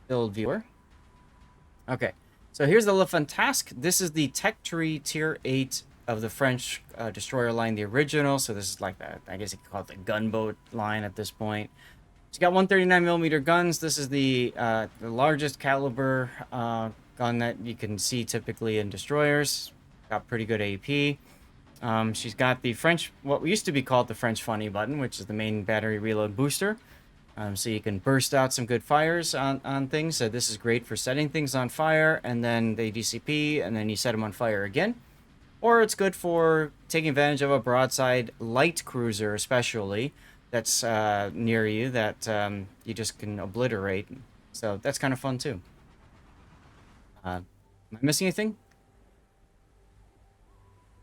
build viewer. Okay, so here's the Le Fantasque. This is the tech tree tier 8 of the French destroyer line, the original. So this is like that. I guess you could call it the gunboat line at this point. It's got 139 millimeter guns. This is the largest caliber gun that you can see typically in destroyers. Got pretty good AP. She's got the French, what used to be called the French funny button, which is the main battery reload booster. So you can burst out some good fires on things. So this is great for setting things on fire, and then they DCP, and then you set them on fire again. Or it's good for taking advantage of a broadside light cruiser, especially, that's near you, that you just can obliterate. So that's kind of fun, too. Am I missing anything?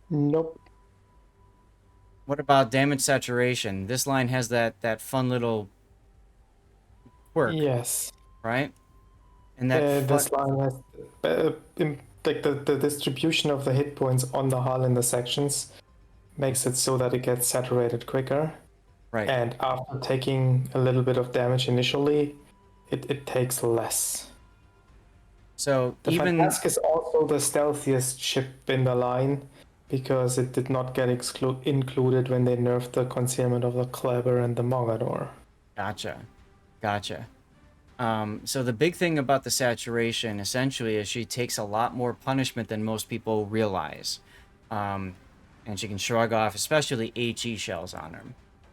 Nope. What about damage saturation? This line has that fun little quirk, Yes. right? And that fun... This line has like the distribution of the hit points on the hull in the sections makes it so that it gets saturated quicker. Right. And after taking a little bit of damage initially, it takes less. So The even... Fantasque is also the stealthiest ship in the line because it did not get included when they nerfed the concealment of the Kleber and the Mogador. Gotcha. Gotcha. So the big thing about the saturation essentially is she takes a lot more punishment than most people realize. Um, and she can shrug off, especially HE shells on her.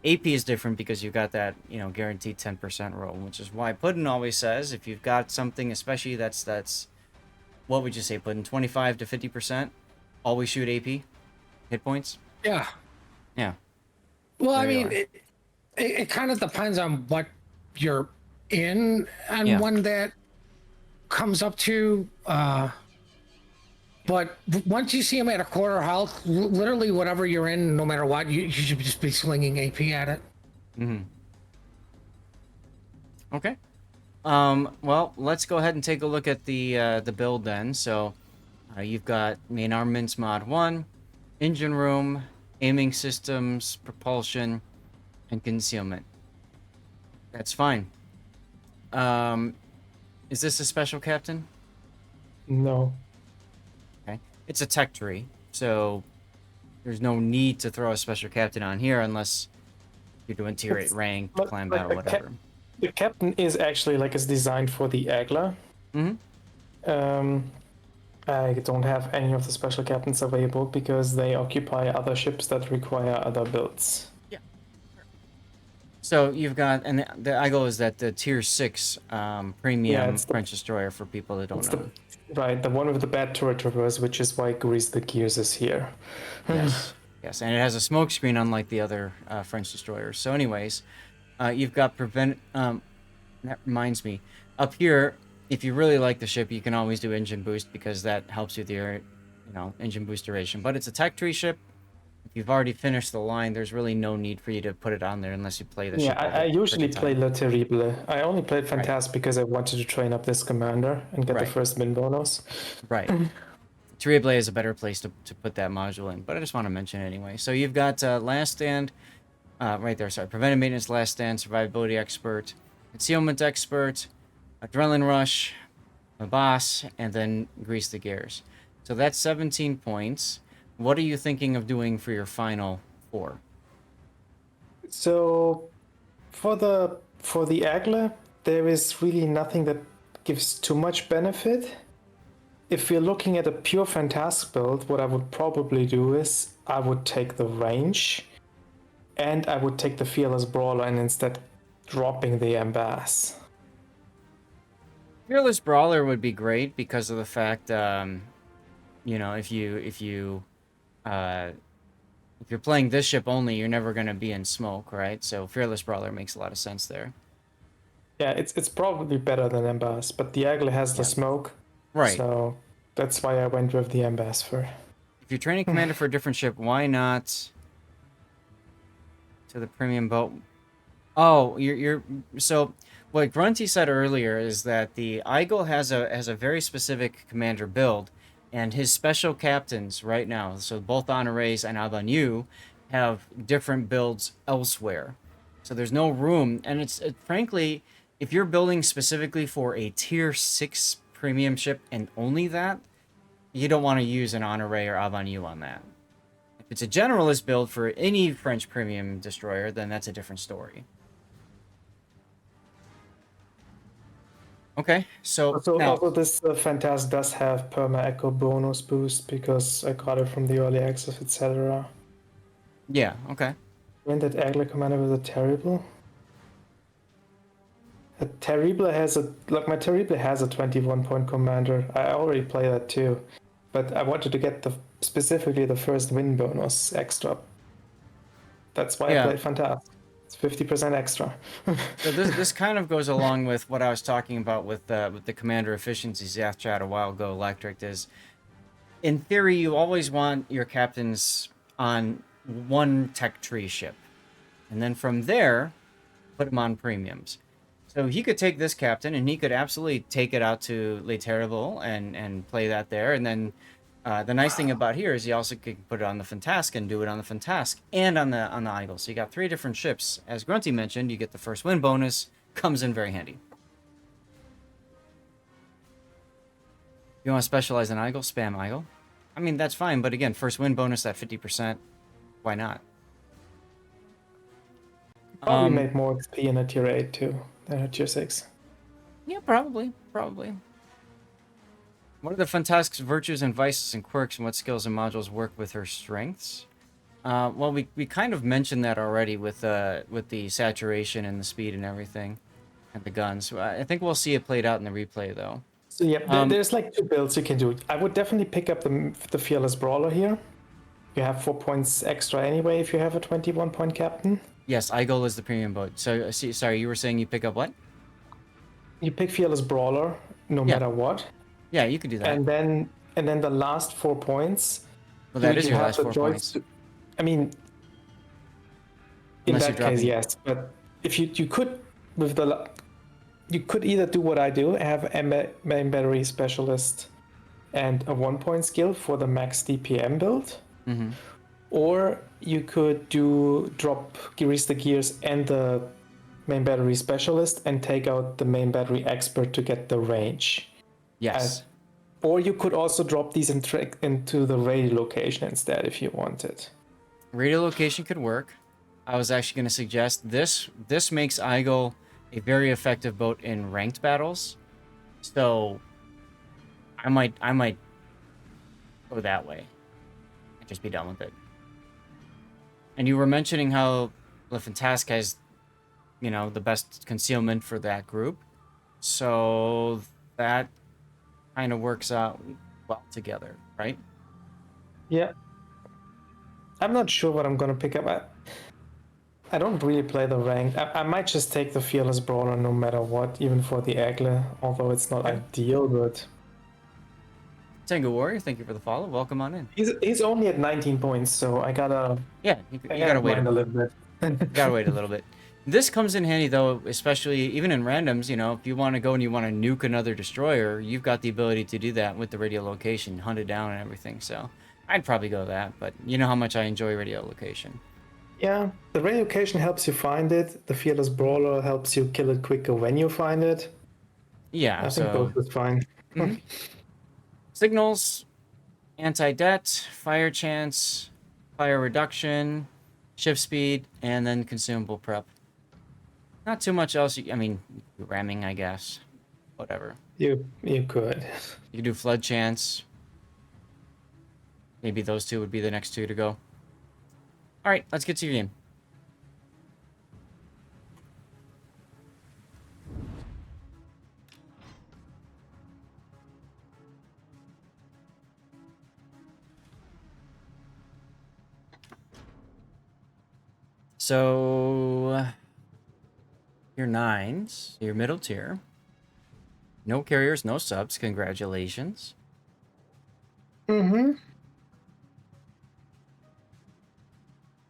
AP is different because you've got that, guaranteed 10% roll, which is why Puddin always says if you've got something, especially that's what would you say, Puddin? 25 to 50%? Always shoot AP hit points? Yeah. Yeah. Well, I There you mean, are. it kind of depends on what you're in and Yeah. when that comes up to. But once you see them at a quarter health, literally whatever you're in, no matter what, you should just be slinging AP at it. Mm-hmm. Okay. Well, let's go ahead and take a look at the build then. So, you've got main armaments mod 1, engine room, aiming systems, propulsion, and concealment. That's fine. Um, is this a special captain? No. Okay. It's a tech tree, so there's no need to throw a special captain on here unless you're doing tier 8 It's rank, like, clan like battle, whatever. the captain is actually like is designed for the Agla. Mm-hmm. I don't have any of the special captains available because they occupy other ships that require other builds. Yeah. So you've got, and the IGO is that the tier 6 premium It's French destroyer for people that don't know. the one with the bad turret reverse, which is why Grease the Gears is here. Yes. Yes, and it has a smoke screen unlike the other French destroyers. So anyways, you've got prevent... that reminds me. Up here, if you really like the ship, you can always do engine boost because that helps with your, engine boost duration. But it's a tech tree ship. If you've already finished the line, there's really no need for you to put it on there unless you play the Yeah, ship all I the usually frickin' play time. Le Terrible. I only played Right. Fantasque because I wanted to train up this commander and get the Right. first min bonus. Right. Terrible is a better place to put that module in, but I just want to mention it anyway. So you've got Last Stand, right there, sorry. Preventive Maintenance, Last Stand, Survivability Expert, Concealment Expert, Adrenaline Rush, a boss, and then Grease the Gears. So that's 17 points. What are you thinking of doing for your final 4? So for the Agla, there is really nothing that gives too much benefit. If you're looking at a pure Fantasque build, what I would probably do is I would take the range and I would take the Fearless Brawler and instead dropping the Ambass. Fearless Brawler would be great because of the fact, uh, if you're playing this ship only, you're never going to be in smoke, right? So Fearless Brawler makes a lot of sense there. Yeah, it's probably better than Ambass, but the Agla has the Yeah. smoke, Right. so that's why I went with the Ambass for. If you're training commander for a different ship, why not to the premium boat? Oh, you're so what Grunty said earlier is that the Eagle has a very specific commander build, and his special captains right now, so both Honorays and Abanu, have different builds elsewhere. So there's no room, and frankly, if you're building specifically for a tier 6 premium ship and only that, you don't want to use an Honore or Avanu on that. If it's a generalist build for any French premium destroyer, then that's a different story. Okay, so now, Also this Fantasque does have perma echo bonus boost because I got it from the early access, etc. yeah, okay. When that Agla commander with a terrible. A terrible has a my terrible has a 21-point commander. I already play that too, but I wanted to get specifically the first win bonus extra. That's why I Yeah. played Fantasque. It's 50% extra. So this kind of goes along with what I was talking about with the commander efficiency Zath chat a while ago. Electric is, in theory, you always want your captains on one tech tree ship, and then from there, put them on premiums. So he could take this captain, and he could absolutely take it out to Le Terrible and play that there, and then. The nice thing about here is you also could put it on the Fantasque and do it on the Fantasque and on the Eagle. So you got 3 different ships. As Grunty mentioned, you get the first win bonus. Comes in very handy. You want to specialize in Eagle? Spam Eagle. I mean, that's fine, but again, first win bonus at 50%. Why not? Probably make more XP in a tier 8 too than a tier 6. Yeah, probably. What are the Fantasque's virtues and vices and quirks, and what skills and modules work with her strengths? Well, we kind of mentioned that already with the saturation and the speed and everything, and the guns. I think we'll see it played out in the replay, though. So yeah, there's like 2 builds you can do. I would definitely pick up the Fearless Brawler here. You have 4 points extra anyway if you have a 21-point captain. Yes, Igol is the premium boat. So, sorry, you were saying you pick up what? You pick Fearless Brawler no matter what. Yeah, you could do that. And then the last 4 points. Well, that is your last 4 points. I mean, in Unless that case, yes. But if you could you could either do what I do, have a main battery specialist and a 1-point skill for the max DPM build, or you could drop grease the gears and the main battery specialist and take out the main battery expert to get the range. Yes. Or you could also drop these into the radio location instead if you wanted. Radio location could work. I was actually going to suggest this. This makes Igol a very effective boat in ranked battles. So I might go that way and just be done with it. And you were mentioning how the Fantasque has, the best concealment for that group. So that kind of works out well together, right? Yeah. I'm not sure what I'm going to pick up. I don't really play the ranked. I might just take the Fearless Brawler no matter what, even for the Agle, although it's not ideal, but... Tango Warrior, thank you for the follow. Welcome on in. He's only at 19 points, so I gotta... Yeah, you gotta wait a little bit. Gotta wait a little bit. This comes in handy, though, especially even in randoms, if you want to go and you want to nuke another destroyer, you've got the ability to do that with the radio location, hunt it down and everything, so I'd probably go that, but you know how much I enjoy radio location. Yeah, the radio location helps you find it. The Fearless Brawler helps you kill it quicker when you find it. Yeah, I think both is fine. Signals, anti-det, fire chance, fire reduction, shift speed, and then consumable prep. Not too much else. Ramming, I guess. Whatever. You could. You could do flood chance. Maybe those 2 would be the next 2 to go. All right, let's get to your game. So, your 9s, your middle tier. No carriers, no subs. Congratulations.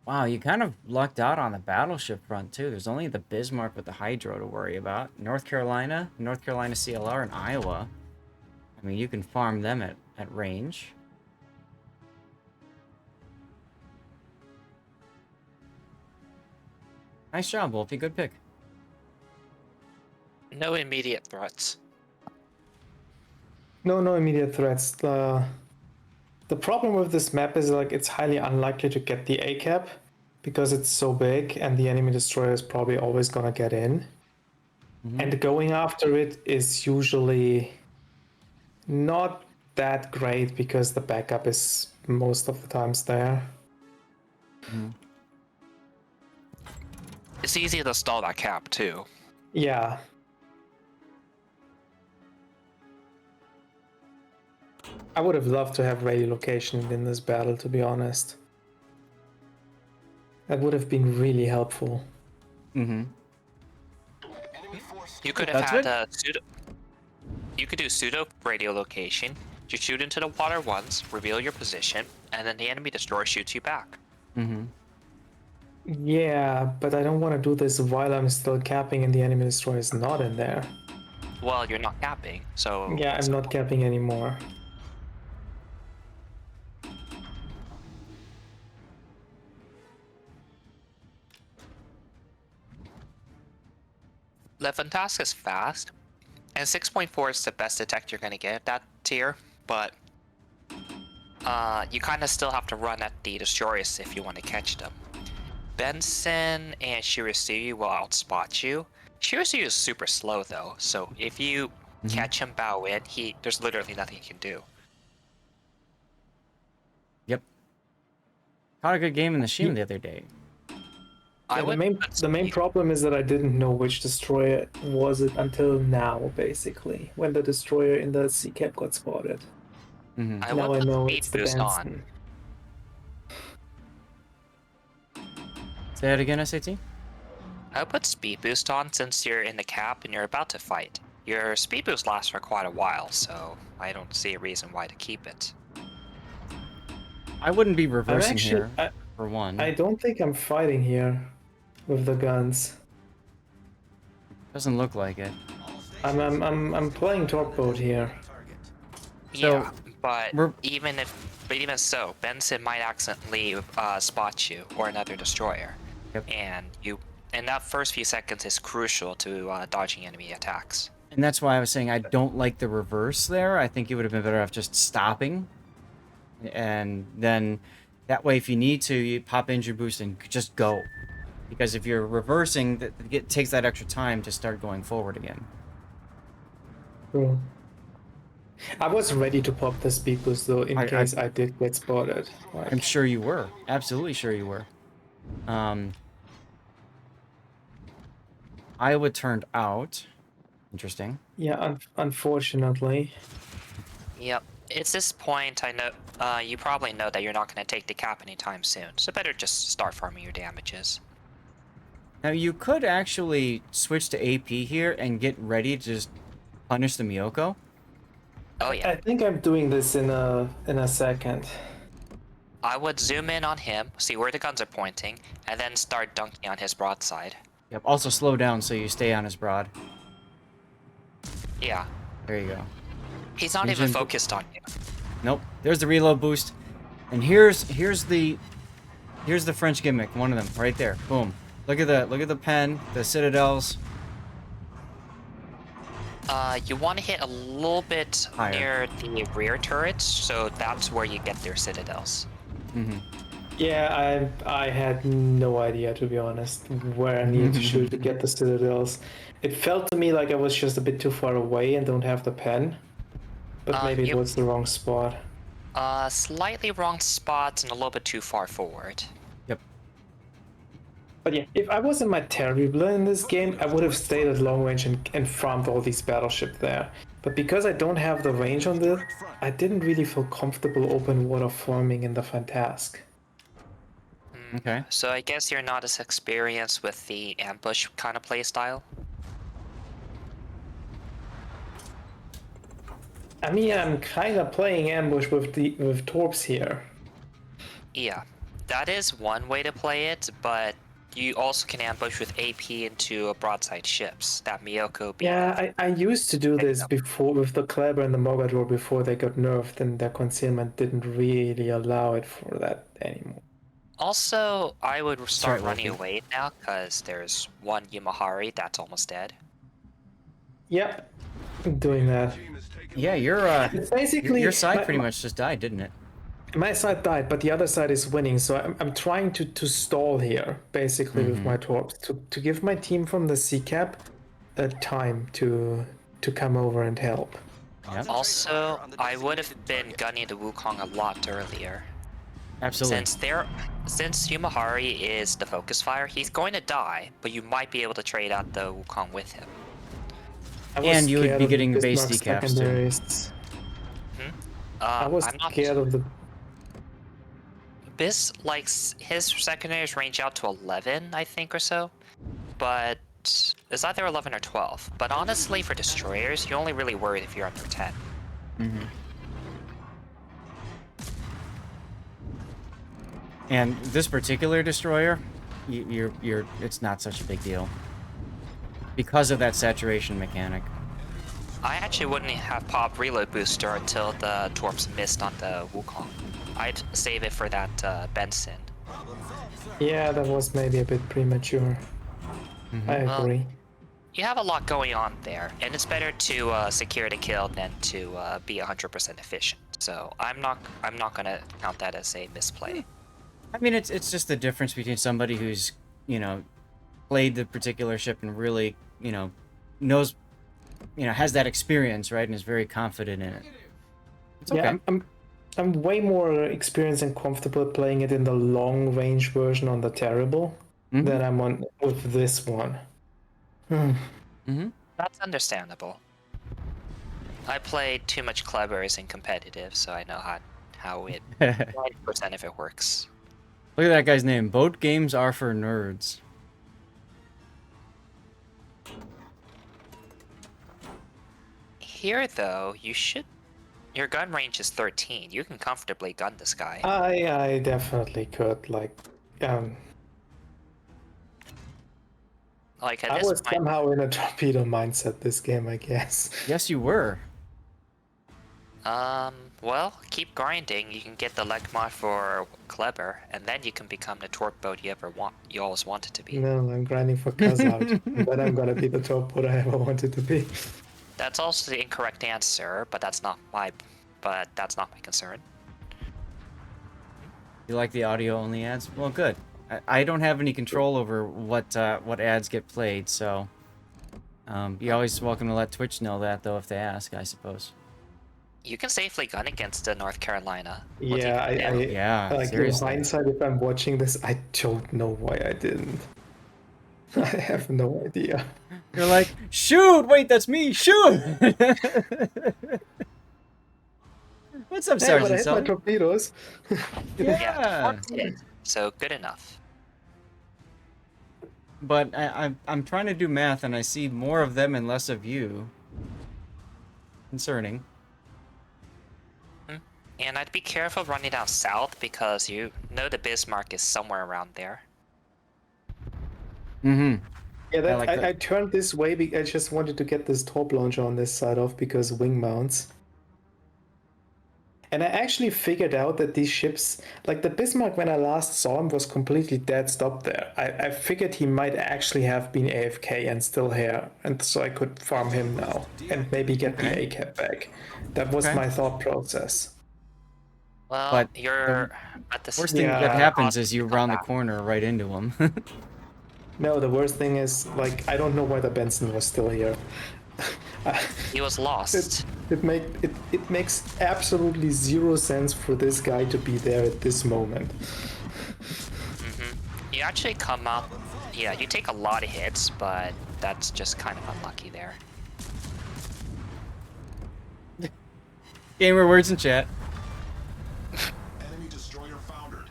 Wow, you kind of lucked out on the battleship front, too. There's only the Bismarck with the Hydro to worry about. North Carolina CLR, and Iowa. I mean, you can farm them at range. Nice job, Wolfie. Good pick. No immediate threats. No immediate threats. The problem with this map is like it's highly unlikely to get the A cap because it's so big and the enemy destroyer is probably always gonna get in. And going after it is usually not that great because the backup is most of the times there. It's easy to stall that cap too. Yeah. I would have loved to have radio location in this battle, to be honest. That would have been really helpful. Mm-hmm. You could have That's had good. a pseudo. You could do pseudo radio location. You shoot into the water once, reveal your position, and then the enemy destroyer shoots you back. Mm-hmm. Yeah, but I don't want to do this while I'm still capping and the enemy destroyer is not in there. Well, you're not capping, so Yeah, I'm not capping anymore. the Fantasque is fast, and 6.4 is the best detect you're gonna get at that tier, but you kind of still have to run at the destroyers if you want to catch them. Benson and Shirasuyu will outspot you. Shirasuyu is super slow though, so if you catch him bow in, there's literally nothing you can do. Yep. Caught a good game in the Shim the other day. I Yeah, would the main problem is that I didn't know which destroyer was it until now, basically, when the destroyer in the sea cap got spotted. Mm-hmm. I Now would I put know speed it's the boost on. Benson. Say that again, SAT? I would put speed boost on since you're in the cap and you're about to fight. Your speed boost lasts for quite a while, so I don't see a reason why to keep it. I wouldn't be reversing actually- here, for one. I don't think I'm fighting here with the guns. Doesn't look like it. I'm playing torp boat here. Yeah, but we're- even so, Benson might accidentally spot you or another destroyer. Yep. And that first few seconds is crucial to dodging enemy attacks. And that's why I was saying I don't like the reverse there. I think it would have been better off just stopping. And then that way, if you need to, you pop engine boost and just go. Because if you're reversing, it takes that extra time to start going forward again. Cool. I was ready to pop the speed boost though, in case I did get spotted. Like, I'm sure you were. Absolutely sure you were. Iowa turned out. Interesting. yeah, unfortunately. Yep. It's this point, I know, you probably know that you're not going to take the cap anytime soon, so better just start farming your damages. Now you could actually switch to AP here and get ready to just punish the Miyoko. Oh yeah. I think I'm doing this in a second. I would zoom in on him, see where the guns are pointing, and then start dunking on his broadside. Yep. Also slow down so you stay on his broad. Yeah. There you go. He's not even focused on you. Nope. There's the reload boost, and here's the French gimmick. One of them right there. Boom. Look at the pen, the citadels. You want to hit a little bit Higher. near the rear turrets, so that's where you get their citadels. Mm-hmm. Yeah, I had no idea, to be honest, where I needed to shoot to get the citadels. It felt to me like I was just a bit too far away and don't have the pen. But maybe it was the wrong spot. Slightly wrong spots and a little bit too far forward. Yep. But yeah, if I was in my Terrible in this game, I would have stayed at long range and farmed all these battleships there. But because I don't have the range on this, I didn't really feel comfortable open water farming in the Fantasque. Okay. So I guess you're not as experienced with the ambush kind of playstyle? I mean, I'm kind of playing ambush with Torps here. Yeah, that is one way to play it, but you also can ambush with AP into broadside ships. That Miyoko being Yeah, I used to do this before with the Kleber and the Mogador before they got nerfed, and their concealment didn't really allow it for that anymore. Also, I would start Sorry, running Loki. away now, because there's one Yamahari that's almost dead. Yep, I'm doing that. Yeah, It's basically your side my, pretty much just died, didn't it? my side died, but the other side is winning. So I'm trying to stall here, basically, with my torps to give my team from the sea cap a time to come over and help. Yep. Also, I would have been gunning the Wukong a lot earlier. Absolutely. Since Yumahari is the focus fire, he's going to die, but you might be able to trade out the Wukong with him. I was And you would scared be of the getting base Bismarck decaps too. secondaries. I was I'm not scared of the. his secondaries range out to 11, I think, or so. But it's either 11 or 12. But honestly, for destroyers, you're only really worried if you're under 10. And this particular destroyer, it's not such a big deal because of that saturation mechanic. I actually wouldn't have popped reload booster until the Torps missed on the Wukong. I'd save it for that Benson. Yeah, that was maybe a bit premature. I agree. You have a lot going on there, and it's better to secure the kill than to be 100% efficient. So I'm not gonna count that as a misplay. I mean, it's just the difference between somebody who's, played the particular ship and really, knows, has that experience, right, and is very confident in it. It's okay. Yeah, I'm way more experienced and comfortable playing it in the long range version on the Terrible than I'm on with this one. That's understandable. I played too much Clebbers in competitive, so I know how it 90% if it works. Look at that guy's name. Boat games are for nerds. Here, though, your gun range is 13. You can comfortably gun this guy. I definitely could. Like at I this was point, somehow in a torpedo mindset this game, I guess. Yes, you were. well, keep grinding. You can get the leg mod for Kleber, and then you can become the torque boat you always wanted to be. No, I'm grinding for Cuz out. Then I'm gonna be the top boat I ever wanted to be. That's also the incorrect answer, but that's not my concern. You like the audio-only ads? Well, good. I don't have any control over what ads get played, so you're always welcome to let Twitch know that, though, if they ask, I suppose. You can safely gun against North Carolina. Yeah, Yeah, like seriously. in hindsight, if I'm watching this, I don't know why I didn't. I have no idea. You're like, shoot! Wait, that's me! Shoot! What's up, Hey, but I Sergeant hit my Sully? torpedoes. Yeah. So good enough. But I'm trying to do math, and I see more of them and less of you. Concerning. And I'd be careful running down south because you know the Bismarck is somewhere around there. Mm-hmm. Yeah, like I turned this way because I just wanted to get this top launcher on this side off because wing mounts. And I actually figured out that these ships, like the Bismarck when I last saw him was completely dead stop there. I figured he might actually have been AFK and still here, and so I could farm him now and maybe get my ACAP back. That was my thought process. Well, But you're at the Worst thing that happens is you round the corner right into him. No, the worst thing is, like, I don't know why the Benson was still here. He was lost. It makes absolutely zero sense for this guy to be there at this moment. You actually come up. Yeah, you take a lot of hits, but that's just kind of unlucky there. Gamer words in chat. Enemy destroyer foundered.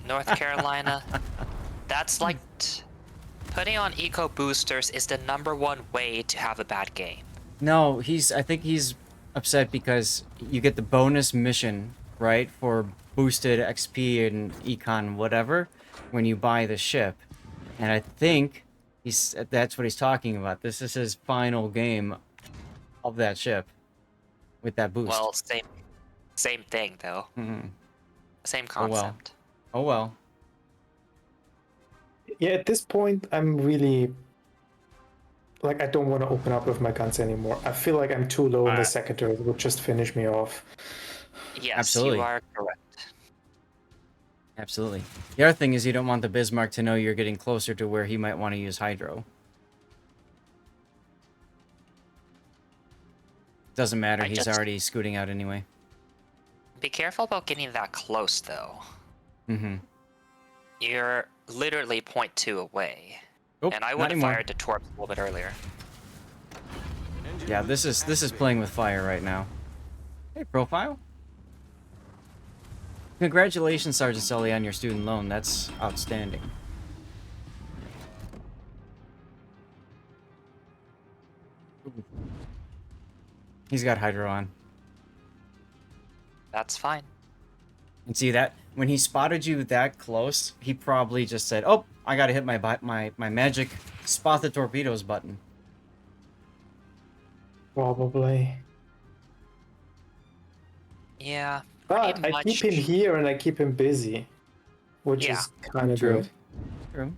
North Carolina. That's like putting on eco boosters is the #1 way to have a bad game. No, I think he's upset because you get the bonus mission, right, for boosted XP and econ whatever when you buy the ship. And I think that's what he's talking about. This is his final game of that ship with that boost. Well, same thing though. Same Oh well. concept. Oh well. Yeah, at this point, I'm really like I don't want to open up with my guns anymore. I feel like I'm too low in the secondary. It would just finish me off. Yes, Absolutely. you are correct. Absolutely. The other thing is you don't want the Bismarck to know you're getting closer to where he might want to use hydro. Doesn't matter. He's already scooting out anyway. Be careful about getting that close, though. Mm-hmm. You're literally 0.2 away. Oh, And I not would have anymore. fired the Torps a little bit earlier. Yeah, this is playing with fire right now. Hey, profile. Congratulations, Sergeant Sully, on your student loan. That's outstanding. He's got hydro on. That's fine. And see that when he spotted you that close, he probably just said, "Oh, I gotta hit my magic spot the torpedoes button." Probably. Yeah. But pretty I keep him much. here and I keep him busy, which Yeah. is kind of True. good. True.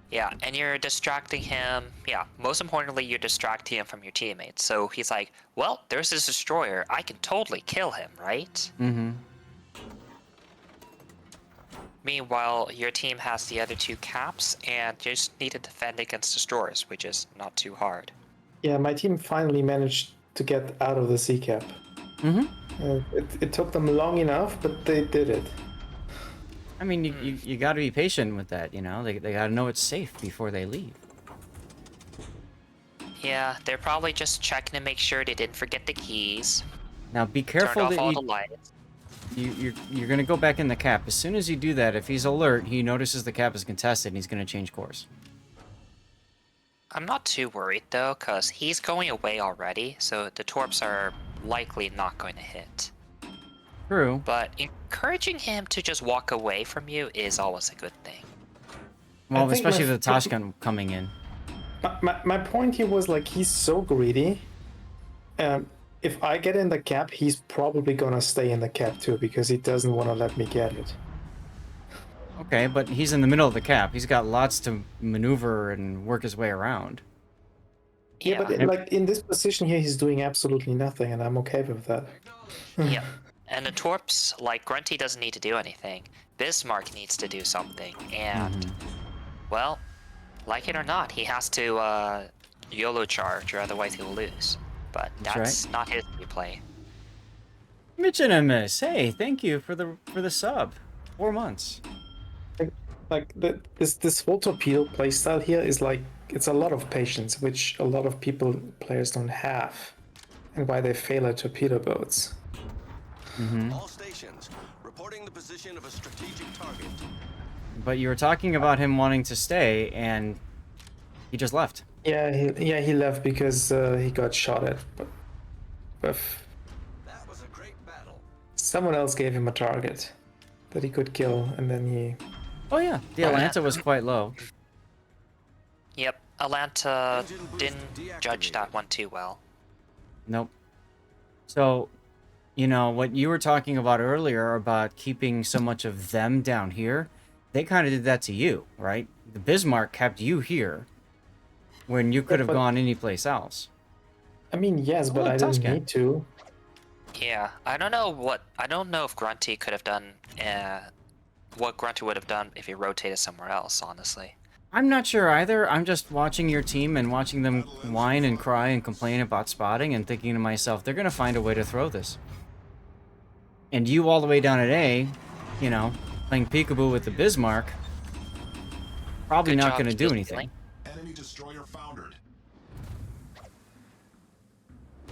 Yeah, and you're distracting him. Yeah, most importantly, you're distracting him from your teammates. So he's like, well, there's this destroyer. I can totally kill him, right? Mm-hmm. Meanwhile, your team has the other two caps, and you just need to defend against destroyers, which is not too hard. Yeah, my team finally managed to get out of the sea cap. Mm-hmm. It took them long enough, but they did it. I mean, you got to be patient with that, you know? They got to know it's safe before they leave. Yeah, they're probably just checking to make sure they didn't forget the keys. Now, be Turned careful off that all the lights. you're going to go back in the cap. As soon as you do that, if he's alert, he notices the cap is contested, and he's going to change course. I'm not too worried, though, because he's going away already, so the Torps are likely not going to hit. True. But encouraging him to just walk away from you is always a good thing. Well, think especially my- with the Toshkan coming in. My point here was like he's so greedy. If I get in the cap, he's probably gonna stay in the cap too because he doesn't want to let me get it. Okay, but he's in the middle of the cap. He's got lots to maneuver and work his way around. Yeah, but like in this position here, he's doing absolutely nothing, and I'm okay with that. Yeah. And the Torps, like, Grunty doesn't need to do anything. Bismarck needs to do something. And, well, like it or not, he has to YOLO charge, or otherwise he'll lose. But that's not his replay. Michinimus, hey, thank you for the sub. 4 months. Like this whole torpedo playstyle here is like it's a lot of patience, which a lot of players don't have, and why they fail at torpedo boats. All stations reporting the position of a strategic target. But you were talking about him wanting to stay, and he just left. Yeah, he left because he got shot at. But That was a great battle. someone else gave him a target that he could kill, and then he. Oh yeah, the Atlanta was quite low. Yep, Atlanta didn't judge that one too well. Nope. So, you know, what you were talking about earlier about keeping so much of them down here, they kind of did that to you, right? The Bismarck kept you here when you could have but- gone anyplace else. I mean, yes, but look, I didn't Tuscan. need to. Yeah, I don't know if Grunty could have done what Grunty would have done if he rotated somewhere else, honestly. I'm not sure either. I'm just watching your team and watching them whine and cry and complain about spotting and thinking to myself, they're going to find a way to throw this. And you all the way down at A, you know, playing peekaboo with the Bismarck, probably Good not job, going to do Kill anything. Stealing. Enemy destroyer foundered.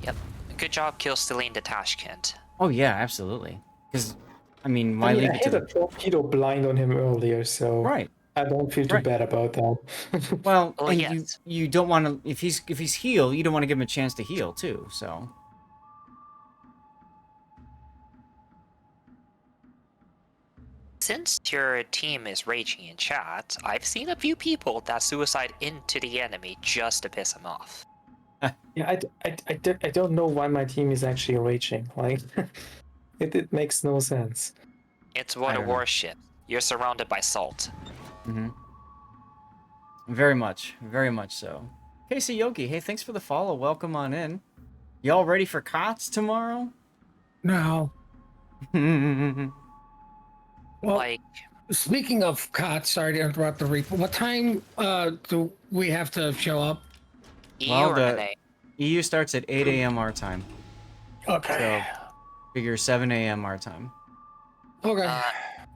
Yep. Good job kill stealing the Tashkent. Oh yeah, absolutely. Because, I mean, why I mean, leave I it to hit a the... torpedo blind on him earlier, so Right. I don't feel too Right. bad about that. Well, Oh, and yes. you don't want to... If he's heal, you don't want to give him a chance to heal, too, so... Since your team is raging in chat, I've seen a few people that suicide into the enemy just to piss him off. Yeah, I don't know why my team is actually raging. Like, It makes no sense. It's World of don't know. Warships. You're surrounded by salt. Very much so. Casey Yogi, hey, thanks for the follow. Welcome on in. Y'all ready for COTS tomorrow? No. Well, Well, Like, speaking of COTS, sorry to interrupt the replay. What time do we have to show up? EU Well, or the- NA? EU starts at 8 a.m. our time. Okay. So figure 7 a.m. our time. Okay.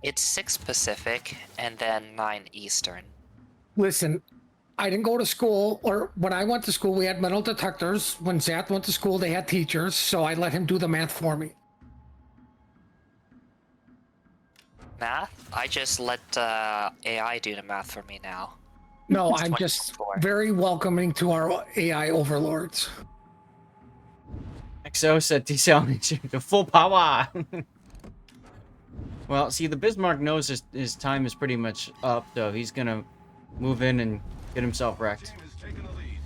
It's 6 Pacific and then 9 Eastern. Listen, I didn't go to school, or when I went to school, we had metal detectors. When Zath went to school, they had teachers, so I let him do the math for me. Math? I just let AI do the math for me now. No, It's I'm 20 just plus 4. very welcoming to our AI overlords. XO said TCL the full power. Well, see, the Bismarck knows his time is pretty much up, so he's gonna move in and get himself wrecked. Team is taking the lead.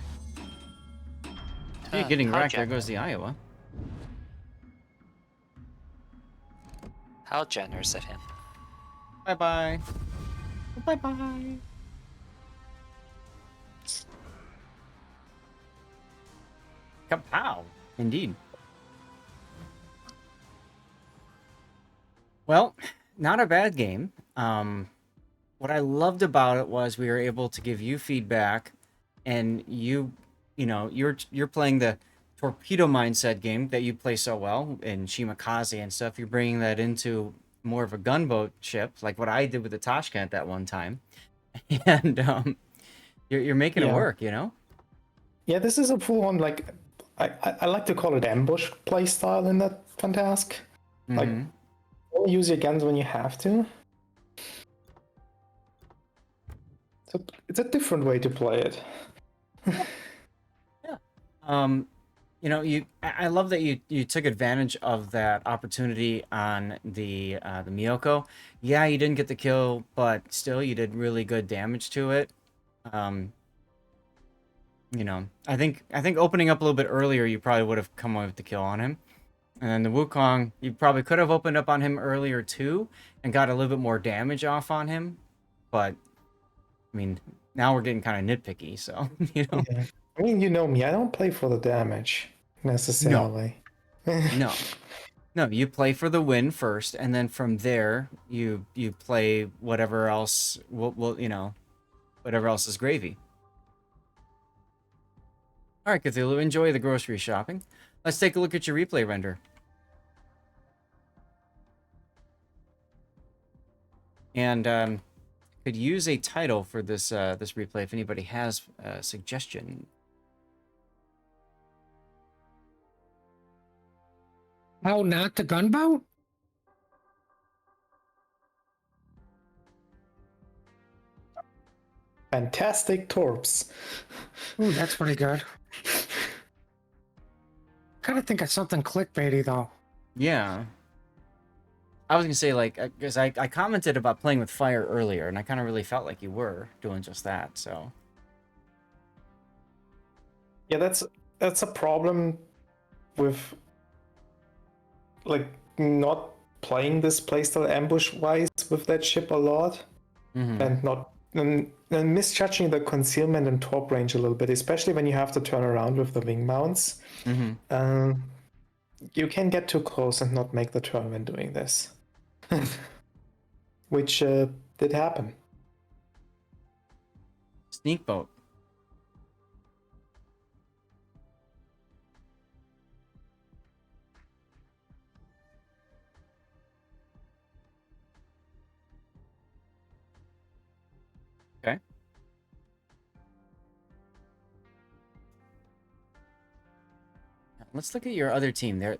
Speaking of getting how wrecked, there generous. goes the Iowa. How generous of him. Bye-bye. Bye-bye. Kapow. Indeed. Well, not a bad game. What I loved about it was we were able to give you feedback, and you know, you're playing the torpedo mindset game that you play so well in Shimakaze and stuff. You're bringing that into more of a gunboat ship, like what I did with the Tashkent that one time, and you're making it Yeah. work, you know. Yeah, this is a full-on, like, I like to call it ambush playstyle in that Fantasque. Like, Mhm. only use your guns when you have to. So it's a different way to play it. You know, I love that you took advantage of that opportunity on the Miyoko. Yeah, you didn't get the kill, but still you did really good damage to it. You know, I think opening up a little bit earlier, you probably would have come away with the kill on him. And then the Wukong, you probably could have opened up on him earlier too and got a little bit more damage off on him. But I mean, now we're getting kind of nitpicky, so you know. Yeah. I mean, you know me, I don't play for the damage necessarily. No. No, you play for the win first, and then from there you play whatever else will you know, whatever else is gravy. All right, Cthulhu, enjoy the grocery shopping. Let's take a look at your replay render. And could use a title for this this replay if anybody has a suggestion. How not the gunboat? Fantastic Torps. Ooh, that's pretty good. Gotta think of something clickbaity though. Yeah. I was gonna say, like, because I commented about playing with fire earlier, and I kind of really felt like you were doing just that. So Yeah, that's a problem with, like, not playing this playstyle ambush wise with that ship a lot, and not and misjudging the concealment and torp range a little bit, especially when you have to turn around with the wing mounts. You can get too close and not make the turn when doing this, which did happen. sneak boat. Okay. Let's look at your other team. Your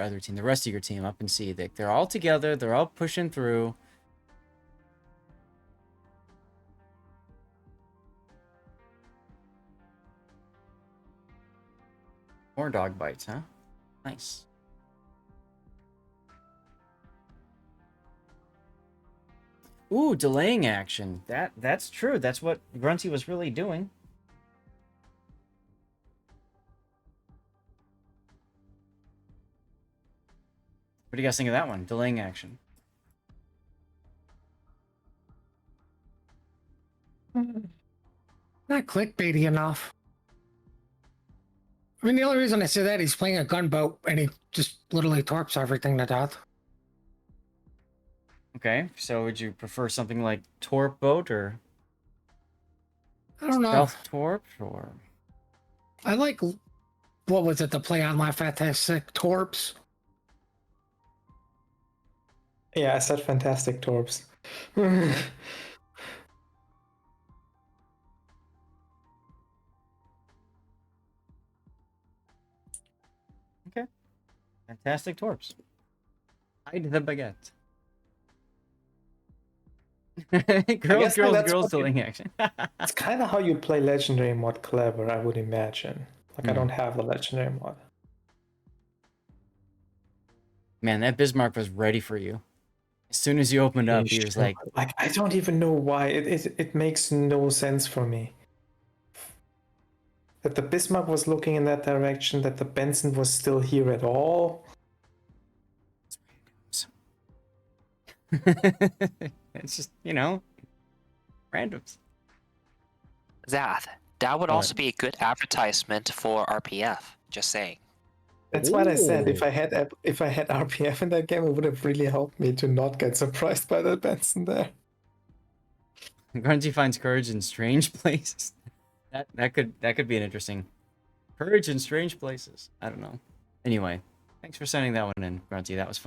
other team, the rest of your team, up and see that they're all together. They're all pushing through. More dog bites, huh? Nice. Ooh, delaying action. That's true. That's what Grunty was really doing. What do you guys think of that one? Delaying action. Not clickbaity enough. I mean, the only reason I say that, he's playing a gunboat and he just literally torps everything to death. Okay, so would you prefer something like Torp boat or I don't know. Stealth Torp or? I like, what was it, the play on my Fantasque Torps? Yeah, I said fantastic torps. Okay, fantastic Torps. Hide the baguette. guess that's girls, what you- delaying action. It's kind of how you play legendary mod clever, I would imagine. Like, I Hmm. don't have the legendary mod. Man, that Bismarck was ready for you. As soon as you opened up, he was like, I don't even know why. It makes no sense for me. That the Bismarck was looking in that direction, that the Benson was still here at all. it's just, you know, randoms. Zath, that would What? also be a good advertisement for RPF. Just saying. That's what I said. If Ooh. I had RPF in that game, it would have really helped me to not get surprised by that Benson there. Grunty finds courage in strange places. That could be an interesting courage in strange places. I don't know. Anyway, thanks for sending that one in, Grunty. That was fun.